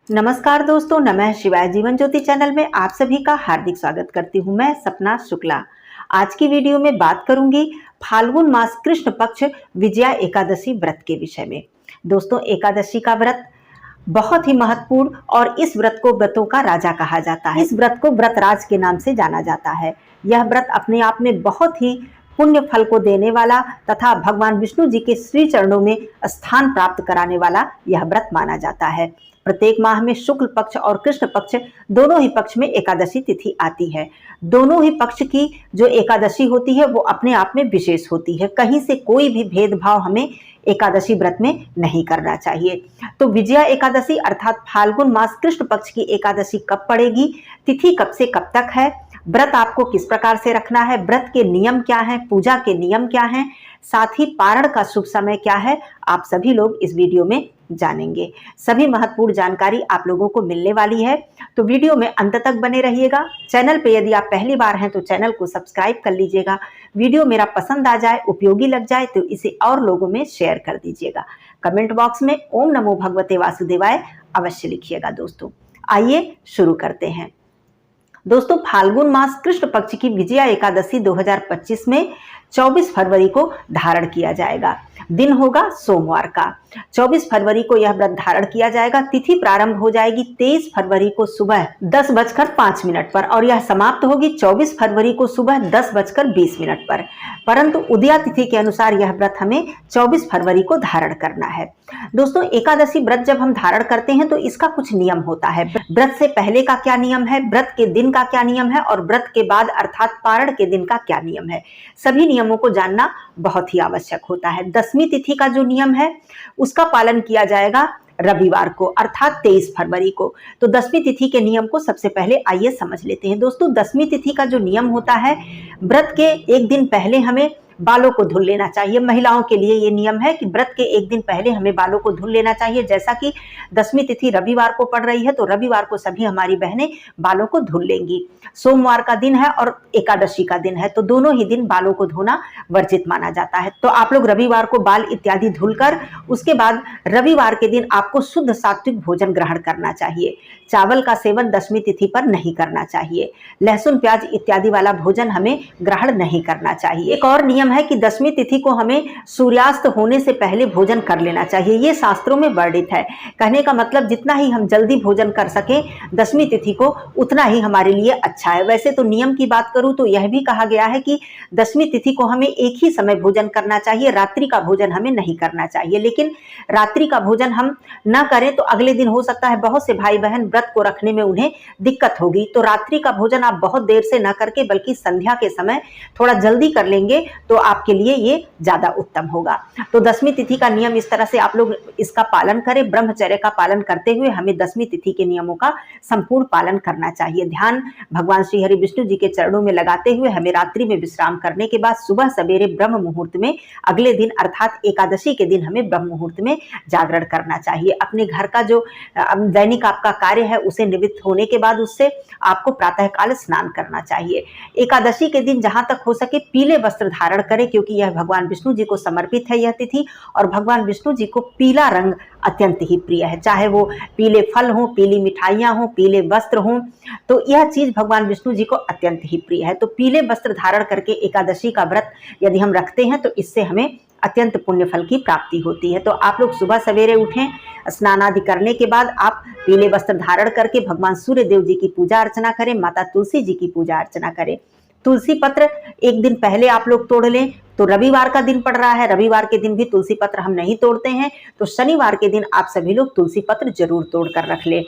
नमस्कार दोस्तों, नमः शिवाय। जीवन ज्योति चैनल में आप सभी का हार्दिक स्वागत करती हूँ। मैं सपना शुक्ला। आज की वीडियो में बात करूंगी फाल्गुन मास कृष्ण पक्ष विजया एकादशी व्रत के विषय में। दोस्तों, एकादशी का व्रत बहुत ही महत्वपूर्ण और इस व्रत को व्रतों का राजा कहा जाता है। इस व्रत को व्रतराज के नाम से जाना जाता है। यह व्रत अपने आप में बहुत ही पुण्य फल को देने वाला तथा भगवान विष्णु जी के श्री चरणों में स्थान प्राप्त कराने वाला यह व्रत माना जाता है। प्रत्येक माह में शुक्ल पक्ष और कृष्ण पक्ष दोनों ही पक्ष में एकादशी तिथि आती है। दोनों ही पक्ष की जो एकादशी होती है वो अपने आप में विशेष होती है। कहीं से कोई भी भेदभाव हमें एकादशी व्रत में नहीं करना चाहिए। तो विजया एकादशी अर्थात फाल्गुन मास कृष्ण पक्ष की एकादशी कब पड़ेगी, तिथि कब से कब तक है, व्रत आपको किस प्रकार से रखना है, व्रत के नियम क्या हैं, पूजा के नियम क्या हैं, साथ ही पारण का शुभ समय क्या है, आप सभी लोग इस वीडियो में जानेंगे। सभी महत्वपूर्ण जानकारी आप लोगों को मिलने वाली है, तो वीडियो में अंत तक बने रहिएगा। चैनल पे यदि आप पहली बार हैं तो चैनल को सब्सक्राइब कर लीजिएगा। वीडियो मेरा पसंद आ जाए, उपयोगी लग जाए तो इसे और लोगों में शेयर कर दीजिएगा। कमेंट बॉक्स में ओम नमो भगवते वासुदेवाय अवश्य लिखिएगा। दोस्तों, आइए शुरू करते हैं। दोस्तों, फाल्गुन मास कृष्ण पक्ष की विजया एकादशी 2025 में 24 फरवरी को धारण किया जाएगा। दिन होगा सोमवार का। 24 फरवरी को यह व्रत धारण किया जाएगा। तिथि प्रारंभ हो जाएगी 23 फरवरी को सुबह 10:05 पर और यह समाप्त होगी 24 फरवरी को सुबह 10:20 पर। परंतु उदया तिथि के अनुसार यह व्रत हमें 24 फरवरी को धारण करना है। दोस्तों, एकादशी व्रत जब हम धारण करते हैं तो इसका कुछ नियम होता है। व्रत से पहले का क्या नियम है, व्रत के दिन का क्या नियम है और व्रत के बाद अर्थात पारण के दिन का क्या नियम है, सभी नियमों को जानना बहुत ही आवश्यक होता है। दसवीं तिथि का जो नियम है उसका पालन किया जाएगा रविवार को अर्थात 23 फरवरी को। तो दसवीं तिथि के नियम को सबसे पहले आइए समझ लेते हैं। दोस्तों, दसवीं तिथि का जो नियम होता है, व्रत के एक दिन पहले हमें बालों को धुल लेना चाहिए। महिलाओं के लिए ये नियम है कि व्रत के एक दिन पहले हमें बालों को धुल लेना चाहिए। जैसा कि दसवीं तिथि रविवार को पड़ रही है तो रविवार को सभी हमारी बहनें बालों को धुल लेंगी। सोमवार का दिन है और एकादशी का दिन है, तो दोनों ही दिन बालों को धोना वर्जित माना जाता है। तो आप लोग रविवार को बाल इत्यादि धुलकर उसके बाद रविवार के दिन आपको शुद्ध सात्विक भोजन ग्रहण करना चाहिए। चावल का सेवन दसवीं तिथि पर नहीं करना चाहिए। लहसुन प्याज इत्यादि वाला भोजन हमें ग्रहण नहीं करना चाहिए। एक और नियम है कि दसवीं तिथि को हमें सूर्यास्त होने से पहले भोजन कर लेना चाहिए। ये शास्त्रों में वर्णित है। कहने का मतलब जितना ही हम जल्दी भोजन कर सके दसवीं तिथि को उतना ही हमारे लिए अच्छा है। वैसे तो नियम की बात करूं तो यह भी कहा गया है कि दसवीं तिथि को हमें एक ही समय भोजन करना चाहिए, रात्रि का भोजन हमें नहीं करना चाहिए। लेकिन रात्रि का भोजन हम न करें तो अगले दिन हो सकता है बहुत से भाई बहन व्रत को रखने में उन्हें दिक्कत होगी। तो रात्रि का भोजन आप बहुत देर से न करके बल्कि संध्या के समय थोड़ा जल्दी कर लेंगे तो आपके लिए ये ज्यादा उत्तम होगा। तो दसवीं तिथि का नियम इस तरह से आप लोग इसका पालन करें। ब्रह्मचर्य का पालन करते हुए हमें दसवीं तिथि के नियमों का संपूर्ण पालन करना चाहिए। ध्यान भगवान श्री हरि विष्णु जी के चरणों में लगाते हुए हमें रात्रि में विश्राम करने के बाद सुबह सवेरे ब्रह्म मुहूर्त में अगले दिन अर्थात एकादशी के दिन हमें ब्रह्म मुहूर्त में जागरण करना चाहिए। अपने घर का जो दैनिक आपका कार्य है उसे निवृत्त होने के बाद उससे आपको प्रातःकाल स्नान करना चाहिए। एकादशी के दिन जहां तक हो सके पीले वस्त्र धारण करें, क्योंकि यह भगवान विष्णु जी को समर्पित है यह तिथि, और भगवान विष्णु जी को पीला रंग अत्यंत ही प्रिय है। चाहे वो पीले फल हो, पीली मिठाइयां हो, पीले वस्त्र हो, तो यह चीज भगवान विष्णु जी को अत्यंत ही प्रिय है। तो पीले वस्त्र धारण करके एकादशी का व्रत यदि हम रखते हैं तो इससे हमें अत्यंत पुण्य फल की प्राप्ति होती है। तो आप लोग सुबह सवेरे उठें, स्नान आदि करने के बाद आप पीले वस्त्र धारण करके भगवान सूर्य देव जी की पूजा अर्चना करें, माता तुलसी जी की पूजा अर्चना करें। तुलसी पत्र एक दिन पहले आप लोग तोड़ लें। तो रविवार का दिन पड़ रहा है, रविवार के दिन भी तुलसी पत्र हम नहीं तोड़ते हैं, तो शनिवार के दिन आप सभी लोग तुलसी पत्र जरूर तोड़ कर रख लें,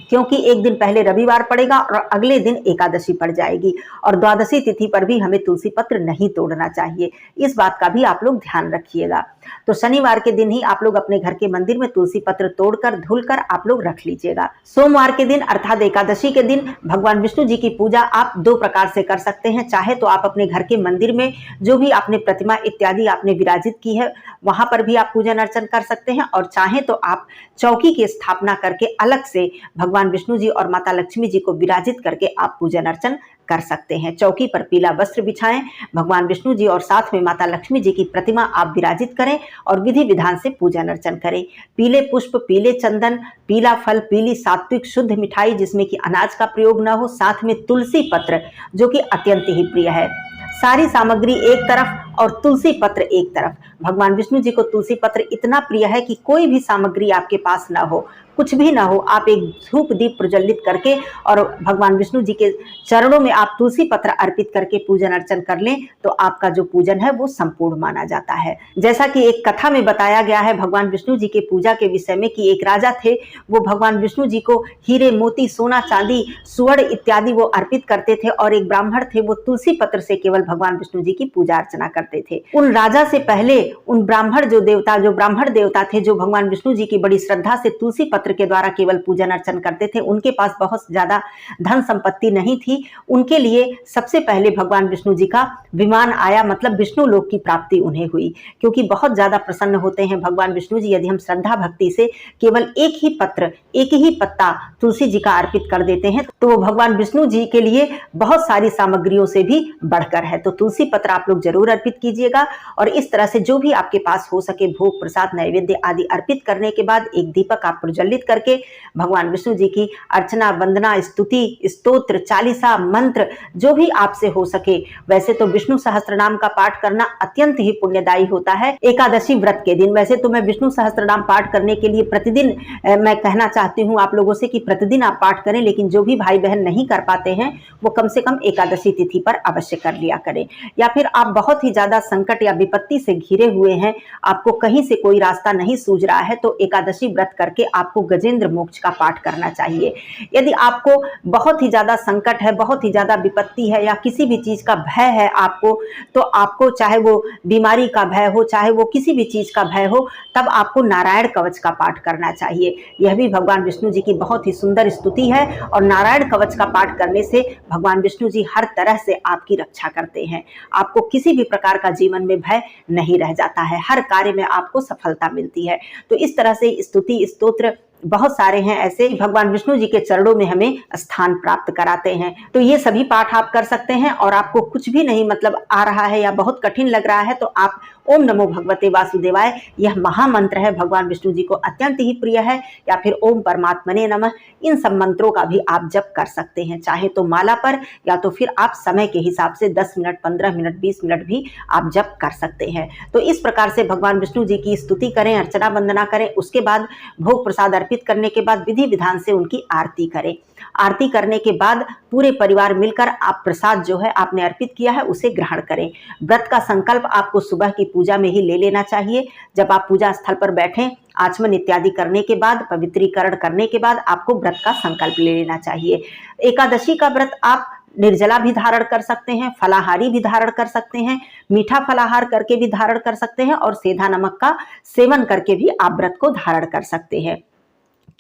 क्योंकि एक दिन पहले रविवार पड़ेगा और अगले दिन एकादशी पड़ जाएगी। और द्वादशी तिथि पर भी हमें तुलसी पत्र नहीं तोड़ना चाहिए। इस बात का भी आप लोग ध्यान रखिएगा। तो शनिवार के दिन ही आप लोग अपने घर के मंदिर में तुलसी पत्र तोड़कर धुलकर आप लोग रख लीजिएगा। सोमवार के दिन अर्थात एकादशी के दिन भगवान विष्णु जी की पूजा आप दो प्रकार से कर सकते हैं। चाहे तो आप अपने घर के मंदिर में जो भी आपने प्रतिमा इत्यादि आपने विराजित की है वहां पर भी आप पूजन अर्चन कर सकते हैं, और चाहे तो आप चौकी की स्थापना करके अलग से भगवान भगवान विष्णु जी और माता लक्ष्मी जी को विराजित करके आप पूजन अर्चन कर सकते हैं। चौकी पर पीला वस्त्र बिछाएं, भगवान विष्णु जी और साथ में माता लक्ष्मी जी की प्रतिमा आप विराजित करें और विधि विधान से पूजन अर्चन करें। पीले पुष्प, पीले चंदन, पीला फल, पीली सात्विक शुद्ध मिठाई जिसमें कि अनाज का प्रयोग न हो, साथ में तुलसी पत्र जो कि अत्यंत ही प्रिय है। सारी सामग्री एक तरफ और तुलसी पत्र एक तरफ। भगवान विष्णु जी को तुलसी पत्र इतना प्रिय है कि कोई भी सामग्री आपके पास ना हो, कुछ भी ना हो, आप एक धूप दीप प्रज्वलित करके और भगवान विष्णु जी के चरणों में आप तुलसी पत्र अर्पित करके पूजन अर्चन कर लें तो आपका जो पूजन है वो संपूर्ण माना जाता है। जैसा कि एक कथा में बताया गया है भगवान विष्णु जी के पूजा के विषय में कि एक राजा थे, वो भगवान विष्णु जी को हीरे, मोती, सोना, चांदी, स्वर्ण इत्यादि वो अर्पित करते थे और एक ब्राह्मण थे, वो तुलसी पत्र से केवल भगवान विष्णु जी की पूजा अर्चना करते थे। उन राजा से पहले उन ब्राह्मण देवता थे जो भगवान विष्णु जी की बड़ी श्रद्धा से तुलसी पत्र के द्वारा केवल पूजन अर्चन करते थे, उनके पास बहुत ज्यादा धन संपत्ति नहीं थी। उनके लिए सबसे पहले भगवान विष्णु जी का विमान आया, मतलब विष्णु लोक की प्राप्ति उन्हें हुई, क्योंकि बहुत ज्यादा प्रसन्न होते हैं भगवान विष्णु जी यदि हम श्रद्धा भक्ति से केवल एक ही पत्र, एक ही पत्ता तुलसी जी का अर्पित कर देते हैं तो वो भगवान विष्णु जी के लिए बहुत सारी सामग्रियों से भी बढ़कर है। तो तुलसी पत्र आप लोग जरूर अर्पित कीजिएगा और इस तरह से जो भी आपके पास हो सके भोग प्रसाद नैवेद्य आदि अर्पित करने के बाद एक दीपक आप प्रज्वलित करके भगवान विष्णु जी की अर्चना, वंदना, स्तुति, स्तोत्र, चालीसा, मंत्र जो भी आपसे हो सके। वैसे तो विष्णु सहस्त्रनाम का पाठ करना अत्यंत ही पुण्यदायी होता है एकादशी व्रत के दिन। वैसे तो मैं विष्णु सहस्त्रनाम पाठ करने के लिए प्रतिदिन मैं कहना चाहती हूँ आप लोगों से कि प्रतिदिन आप पाठ करें, लेकिन जो भी भाई बहन नहीं कर पाते हैं वो कम से कम एकादशी तिथि पर अवश्य कर लिया करें। या फिर आप बहुत ही ज्यादा संकट या विपत्ति से घिरे हुए हैं, आपको कहीं से कोई रास्ता नहीं सूझ रहा है, तो एकादशी व्रत करके आपको गजेंद्र मोक्ष का पाठ करना चाहिए। यदि आपको बहुत ही ज्यादा संकट है, बहुत ही ज्यादा विपत्ति है या किसी भी चीज का भय है आपको, तो आपको चाहे वो बीमारी का भय हो, चाहे वो किसी भी चीज का भय हो, तब आपको नारायण कवच का पाठ करना चाहिए। यह भी भगवान विष्णु जी की बहुत ही सुंदर स्तुति है और नारायण कवच का पाठ करने से भगवान विष्णु जी हर तरह से आपकी रक्षा करते हैं। आपको किसी भी प्रकार का जीवन में भय नहीं रह जाता है, हर कार्य में आपको सफलता मिलती है। तो इस तरह से स्तुति, स्तोत्र बहुत सारे हैं ऐसे भगवान विष्णु जी के चरणों में हमें स्थान प्राप्त कराते हैं। तो ये सभी पाठ आप कर सकते हैं और आपको कुछ भी नहीं मतलब आ रहा है या बहुत कठिन लग रहा है तो आप ओम नमो भगवते वासुदेवाय, यह महामंत्र है, भगवान विष्णु जी को अत्यंत ही प्रिय है, या फिर ओम परमात्मने नमः, इन सब मंत्रों का भी आप जप कर सकते हैं, चाहे तो माला पर या तो फिर आप समय के हिसाब से 10 मिनट, 15 मिनट, 20 मिनट भी आप जप कर सकते हैं। तो इस प्रकार से भगवान विष्णु जी की स्तुति करें, अर्चना वंदना करें, उसके बाद भोग प्रसाद अर्पित करने के बाद विधि विधान से उनकी आरती करें। आरती करने के बाद पूरे परिवार मिलकर आप प्रसाद जो है आपने अर्पित किया है उसे ग्रहण करें। व्रत का संकल्प आपको सुबह की पूजा में ही ले लेना चाहिए। जब आप पूजा स्थल पर बैठें, आचमन इत्यादि करने के बाद, पवित्रीकरण करने के बाद आपको व्रत का संकल्प ले लेना चाहिए। एकादशी का व्रत आप निर्जला भी धारण कर सकते हैं, फलाहारी भी धारण कर सकते हैं, मीठा फलाहार करके भी धारण कर सकते हैं और सेंधा नमक का सेवन करके भी आप व्रत को धारण कर सकते हैं।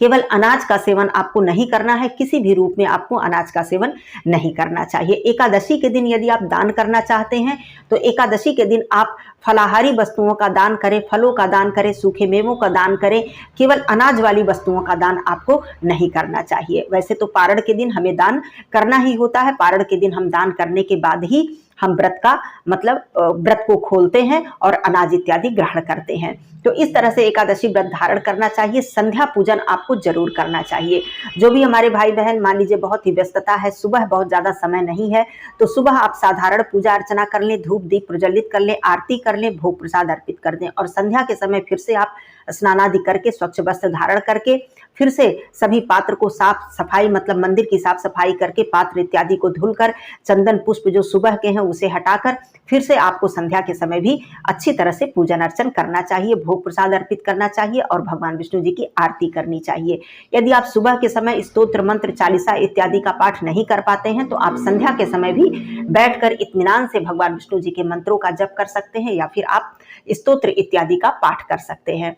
केवल अनाज का सेवन आपको नहीं करना है, किसी भी रूप में आपको अनाज का सेवन नहीं करना चाहिए। एकादशी के दिन यदि आप दान करना चाहते हैं तो एकादशी के दिन आप फलाहारी वस्तुओं का दान करें, फलों का दान करें, सूखे मेवों का दान करें, केवल अनाज वाली वस्तुओं का दान आपको नहीं करना चाहिए। वैसे तो पारण के दिन हमें दान करना ही होता है, पारण के दिन हम दान करने के बाद ही हम व्रत का मतलब व्रत को खोलते हैं और अनाज इत्यादि ग्रहण करते हैं। तो इस तरह से एकादशी व्रत धारण करना चाहिए। संध्या पूजन आपको जरूर करना चाहिए। जो भी हमारे भाई बहन मान लीजिए बहुत ही व्यस्तता है, सुबह बहुत ज्यादा समय नहीं है, तो सुबह आप साधारण पूजा अर्चना कर लें, धूप दीप प्रज्वलित कर लें, आरती कर लें, भोग प्रसाद अर्पित कर दें और संध्या के समय फिर से आप स्नानादि करके स्वच्छ वस्त्र धारण करके फिर से सभी पात्र को साफ सफाई मतलब मंदिर की साफ सफाई करके पात्र इत्यादि को धुलकर चंदन पुष्प जो सुबह के हैं उसे हटाकर फिर से आपको संध्या के समय भी अच्छी तरह से पूजन अर्चन करना चाहिए, भोग प्रसाद अर्पित करना चाहिए और भगवान विष्णु जी की आरती करनी चाहिए। यदि आप सुबह के समय स्तोत्र, मंत्र, चालीसा इत्यादि का पाठ नहीं कर पाते हैं तो आप संध्या के समय भी बैठकर इत्मीनान से भगवान विष्णु जी के मंत्रों का जप कर सकते हैं या फिर आप स्तोत्र इत्यादि का पाठ कर सकते हैं।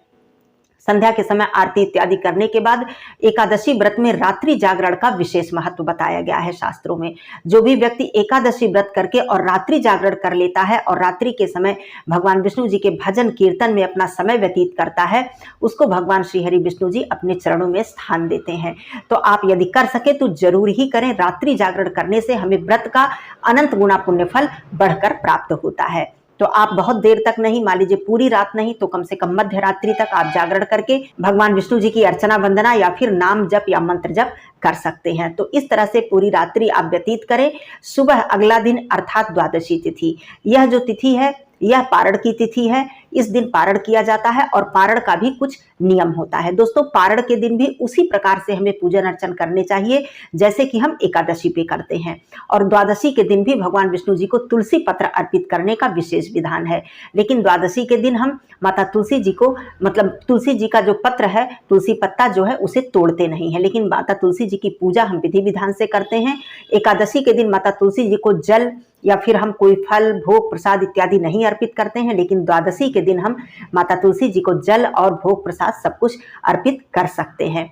संध्या के समय आरती इत्यादि करने के बाद एकादशी व्रत में रात्रि जागरण का विशेष महत्व बताया गया है शास्त्रों में। जो भी व्यक्ति एकादशी व्रत करके और रात्रि जागरण कर लेता है और रात्रि के समय भगवान विष्णु जी के भजन कीर्तन में अपना समय व्यतीत करता है, उसको भगवान श्री हरि विष्णु जी अपने चरणों में स्थान देते हैं। तो आप यदि कर सके तो जरूर ही करें। रात्रि जागरण करने से हमें व्रत का अनंत गुना पुण्य फल बढ़कर प्राप्त होता है। तो आप बहुत देर तक नहीं, मान लीजिए पूरी रात नहीं तो कम से कम मध्य रात्रि तक आप जागरण करके भगवान विष्णु जी की अर्चना वंदना या फिर नाम जप या मंत्र जप कर सकते हैं। तो इस तरह से पूरी रात्रि आप व्यतीत करें। सुबह अगला दिन अर्थात द्वादशी तिथि, यह जो तिथि है यह पारण की तिथि है। इस दिन पारण किया जाता है और पारण का भी कुछ नियम होता है। दोस्तों, पारण के दिन भी उसी प्रकार से हमें पूजन अर्चन करने चाहिए जैसे कि हम एकादशी पे करते हैं। और द्वादशी के दिन भी भगवान विष्णु जी को तुलसी पत्र अर्पित करने का विशेष विधान है। लेकिन द्वादशी के दिन हम माता तुलसी जी को, मतलब तुलसी जी का जो पत्र है, तुलसी पत्ता जो है, उसे तोड़ते नहीं है, लेकिन माता तुलसी जी की पूजा हम विधि विधान से करते हैं। एकादशी के दिन माता तुलसी जी को जल या फिर हम कोई फल भोग प्रसाद इत्यादि नहीं अर्पित करते हैं, लेकिन द्वादशी के दिन हम माता तुलसी जी को जल और भोग प्रसाद सब कुछ अर्पित कर सकते हैं।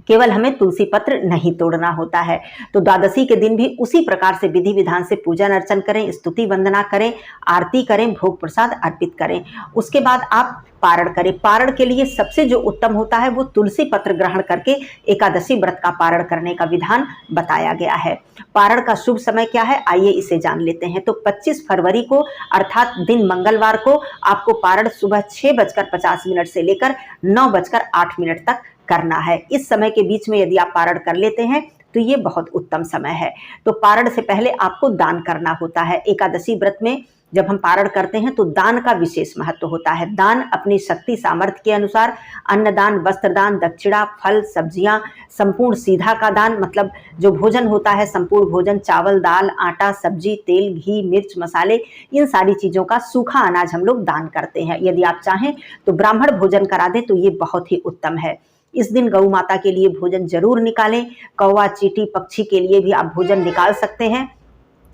केवल हमें तुलसी पत्र नहीं तोड़ना होता है। तो द्वादशी के दिन भी उसी प्रकार से विधि विधान से पूजन अर्चन करें, स्तुति वंदना करें, आरती करें, भोग प्रसाद अर्पित करें। उसके बाद आप पारण करें। पारण के लिए सबसे जो उत्तम होता है वो तुलसी पत्र ग्रहण करके एकादशी व्रत का पारण करने का विधान बताया गया है। पारण का शुभ समय क्या है, आइए इसे जान लेते हैं। तो 25 फरवरी को अर्थात दिन मंगलवार को आपको पारण सुबह 6:50 से लेकर 9:08 तक करना है। इस समय के बीच में यदि आप पारण कर लेते हैं तो ये बहुत उत्तम समय है। तो पारण से पहले आपको दान करना होता है। एकादशी व्रत में जब हम पारण करते हैं तो दान का विशेष महत्व होता है। दान अपनी शक्ति सामर्थ्य के अनुसार अन्नदान, वस्त्रदान, दक्षिणा, फल, सब्जियां, संपूर्ण सीधा का दान, मतलब जो भोजन होता है संपूर्ण भोजन, चावल, दाल, आटा, सब्जी, तेल, घी, मिर्च, मसाले, इन सारी चीज़ों का सूखा अनाज हम लोग दान करते हैं। यदि आप चाहें तो ब्राह्मण भोजन करा दें तो ये बहुत ही उत्तम है। इस दिन गौ माता के लिए भोजन जरूर निकालें। कौवा, चींटी, पक्षी के लिए भी आप भोजन निकाल सकते हैं।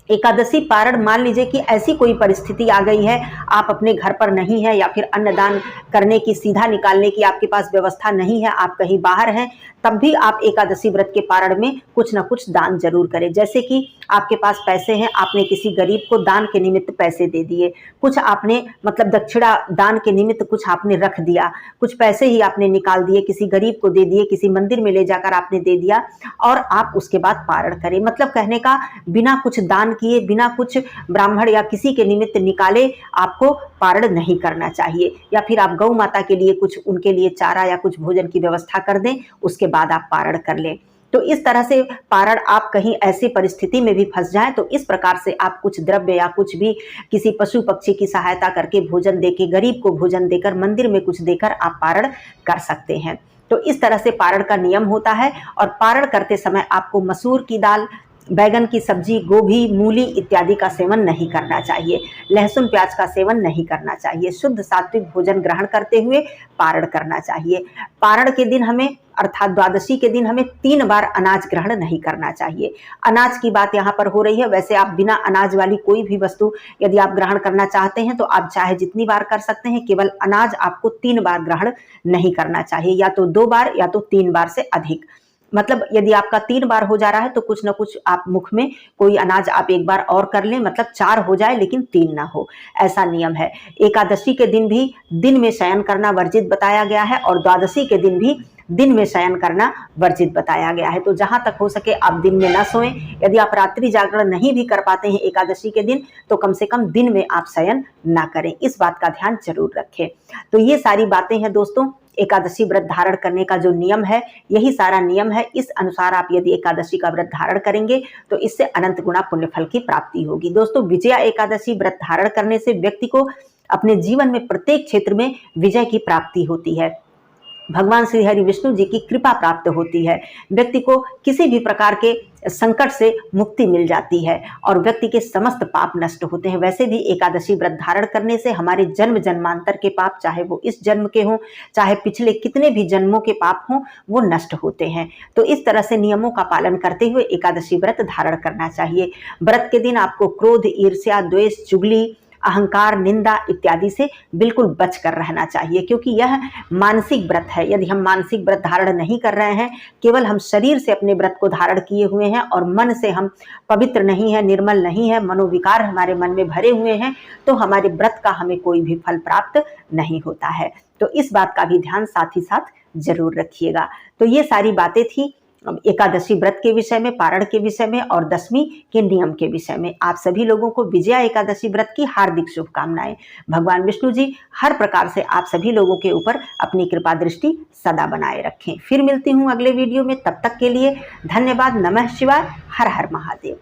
एकादशी पारण, मान लीजिए कि ऐसी कोई परिस्थिति आ गई है, आप अपने घर पर नहीं है या फिर अन्नदान करने की, सीधा निकालने की आपके पास व्यवस्था नहीं है, आप कहीं बाहर हैं, तब भी आप एकादशी व्रत के पारण में कुछ न कुछ दान जरूर करें। जैसे कि आपके पास पैसे हैं, आपने किसी गरीब को दान के निमित्त पैसे दे दिए, कुछ आपने मतलब दक्षिणा दान के निमित्त कुछ आपने रख दिया, कुछ पैसे ही आपने निकाल दिए, किसी गरीब को दे दिए, किसी मंदिर में ले जाकर आपने दे दिया और आप उसके बाद पारण करें। मतलब कहने का, बिना कुछ दान किए, बिना कुछ ब्राह्मण या किसी के निमित्त निकाले आपको पारण नहीं करना चाहिए। या फिर आप गौ माता के लिए कुछ, उनके लिए चारा या कुछ भोजन की व्यवस्था कर दें, उसके बाद आप पारण कर लें। तो इस तरह से पारण, आप कहीं ऐसी परिस्थिति में भी फंस जाएं तो इस प्रकार से आप कुछ द्रव्य या कुछ भी किसी पशु पक्षी की सहायता करके, भोजन देके, गरीब को भोजन देकर, मंदिर में कुछ देकर आप पारण कर सकते हैं। तो इस तरह से पारण का नियम होता है। और पारण करते समय आपको मसूर की दाल, बैगन की सब्जी, गोभी, मूली इत्यादि का सेवन नहीं करना चाहिए। लहसुन प्याज का सेवन नहीं करना चाहिए। शुद्ध सात्विक भोजन ग्रहण करते हुए पारण करना चाहिए। पारण के दिन हमें, अर्थात द्वादशी के दिन हमें 3 बार अनाज ग्रहण नहीं करना चाहिए। अनाज की बात यहाँ पर हो रही है। वैसे आप बिना अनाज वाली कोई भी वस्तु यदि आप ग्रहण करना चाहते हैं तो आप चाहे जितनी बार कर सकते हैं। केवल अनाज आपको 3 बार ग्रहण नहीं करना चाहिए, या तो 2 बार या तो 3 बार से अधिक। मतलब यदि आपका 3 बार हो जा रहा है तो कुछ ना कुछ आप मुख में कोई अनाज आप 1 बार और कर लें, मतलब 4 हो जाए लेकिन 3 ना हो, ऐसा नियम है। एकादशी के दिन भी दिन में शयन करना वर्जित बताया गया है और द्वादशी के दिन भी दिन में शयन करना वर्जित बताया गया है। तो जहां तक हो सके आप दिन में ना सोएं। यदि आप रात्रि जागरण नहीं भी कर पाते हैं एकादशी के दिन तो कम से कम दिन में आप शयन ना करें, इस बात का ध्यान जरूर रखें। तो ये सारी बातें हैं दोस्तों, एकादशी व्रत धारण करने का जो नियम है, यही सारा नियम है। इस अनुसार आप यदि एकादशी का व्रत धारण करेंगे तो इससे अनंत गुना पुण्य फल की प्राप्ति होगी। दोस्तों, विजया एकादशी व्रत धारण करने से व्यक्ति को अपने जीवन में प्रत्येक क्षेत्र में विजय की प्राप्ति होती है। भगवान श्री हरि विष्णु जी की कृपा प्राप्त होती है। व्यक्ति को किसी भी प्रकार के संकट से मुक्ति मिल जाती है और व्यक्ति के समस्त पाप नष्ट होते हैं। वैसे भी एकादशी व्रत धारण करने से हमारे जन्म जन्मांतर के पाप, चाहे वो इस जन्म के हों, चाहे पिछले कितने भी जन्मों के पाप हों, वो नष्ट होते हैं। तो इस तरह से नियमों का पालन करते हुए एकादशी व्रत धारण करना चाहिए। व्रत के दिन आपको क्रोध, ईर्ष्या, द्वेष, चुगली अहंकार, निंदा इत्यादि से बिल्कुल बच कर रहना चाहिए, क्योंकि यह मानसिक व्रत है। यदि हम मानसिक व्रत धारण नहीं कर रहे हैं, केवल हम शरीर से अपने व्रत को धारण किए हुए हैं और मन से हम पवित्र नहीं है, निर्मल नहीं है, मनोविकार हमारे मन में भरे हुए हैं, तो हमारे व्रत का हमें कोई भी फल प्राप्त नहीं होता है। तो इस बात का भी ध्यान साथ ही साथ जरूर रखिएगा। तो ये सारी बातें थी एकादशी व्रत के विषय में, पारण के विषय में और दशमी के नियम के विषय में। आप सभी लोगों को विजया एकादशी व्रत की हार्दिक शुभकामनाएं। भगवान विष्णु जी हर प्रकार से आप सभी लोगों के ऊपर अपनी कृपा दृष्टि सदा बनाए रखें। फिर मिलती हूँ अगले वीडियो में, तब तक के लिए धन्यवाद। नमः शिवाय। हर हर महादेव।